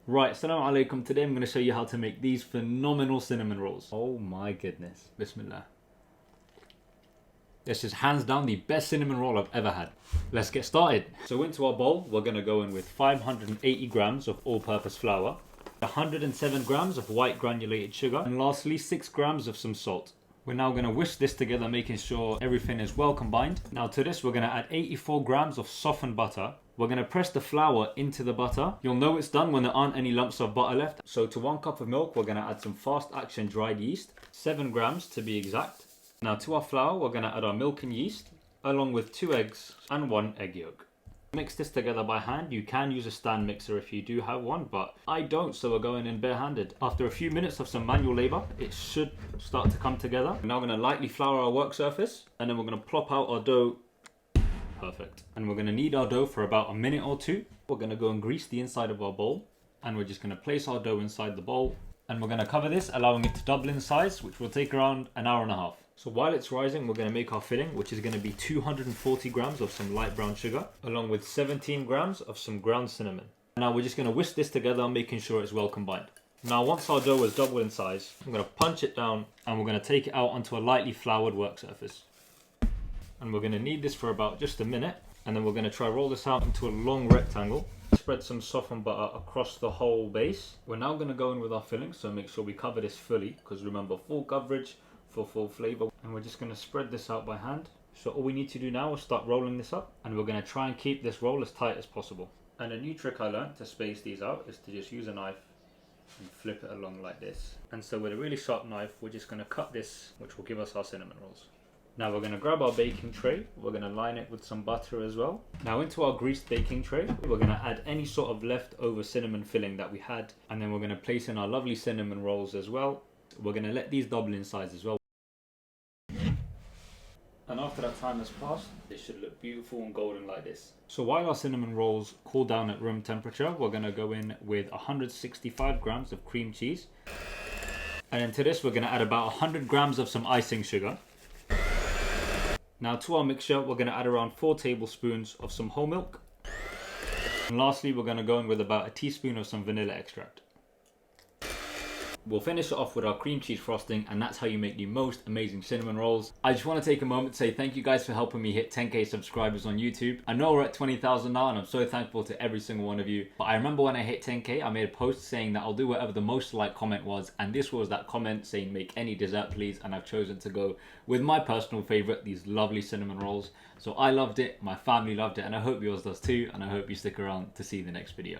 Right, assalamu alaikum. Today I'm going to show you how to make these phenomenal cinnamon rolls. Oh my goodness. Bismillah. This is hands down the best cinnamon roll I've ever had. Let's get started. So into our bowl, we're going to go in with 580 grams of all-purpose flour, 107 grams of white granulated sugar, and lastly 6 grams of some salt. We're now going to whisk this together, making sure everything is well combined. Now to this, we're going to add 84 grams of softened butter. We're going to press the flour into the butter. You'll know it's done when there aren't any lumps of butter left. So to 1 cup of milk, we're going to add some fast action dried yeast, 7 grams to be exact. Now to our flour, we're going to add our milk and yeast, along with 2 eggs and 1 egg yolk. Mix this together by hand. You can use a stand mixer if you do have one, but I don't, so we're going in barehanded. After a few minutes of some manual labor, it should start to come together. We're now going to lightly flour our work surface, and then we're going to plop out our dough. Perfect. And we're going to knead our dough for about a minute or two. We're going to go and grease the inside of our bowl, and we're just going to place our dough inside the bowl, and we're going to cover this, allowing it to double in size, which will take around an hour and a half. So while it's rising, we're going to make our filling, which is going to be 240 grams of some light brown sugar, along with 17 grams of some ground cinnamon. Now we're just going to whisk this together, making sure it's well combined. Now once our dough is doubled in size, I'm going to punch it down, and we're going to take it out onto a lightly floured work surface. And we're going to knead this for about just a minute, and then we're going to try roll this out into a long rectangle. Spread some softened butter across the whole base. We're now going to go in with our filling, so make sure we cover this fully, because remember, full coverage for full flavor. And we're just going to spread this out by hand. So all we need to do now is start rolling this up, and we're going to try and keep this roll as tight as possible. And a new trick I learned to space these out is to just use a knife and flip it along like this. And so with a really sharp knife, we're just going to cut this, which will give us our cinnamon rolls. Now we're going to grab our baking tray, we're going to line it with some butter as well. Now into our greased baking tray, we're going to add any sort of leftover cinnamon filling that we had, and then we're going to place in our lovely cinnamon rolls as well. We're going to let these double in size as well. And after that time has passed, it should look beautiful and golden like this. So while our cinnamon rolls cool down at room temperature, we're going to go in with 165 grams of cream cheese. And then to this, we're going to add about 100 grams of some icing sugar. Now to our mixture, we're going to add around 4 tablespoons of some whole milk. And lastly, we're going to go in with about a teaspoon of some vanilla extract. We'll finish it off with our cream cheese frosting, and that's how you make the most amazing cinnamon rolls. I just want to take a moment to say thank you guys for helping me hit 10k subscribers on YouTube. I know we're at 20,000 now, and I'm so thankful to every single one of you. But I remember when I hit 10k, I made a post saying that I'll do whatever the most liked comment was, and this was that comment saying make any dessert please, and I've chosen to go with my personal favorite, these lovely cinnamon rolls. So I loved it, my family loved it, and I hope yours does too, and I hope you stick around to see the next video.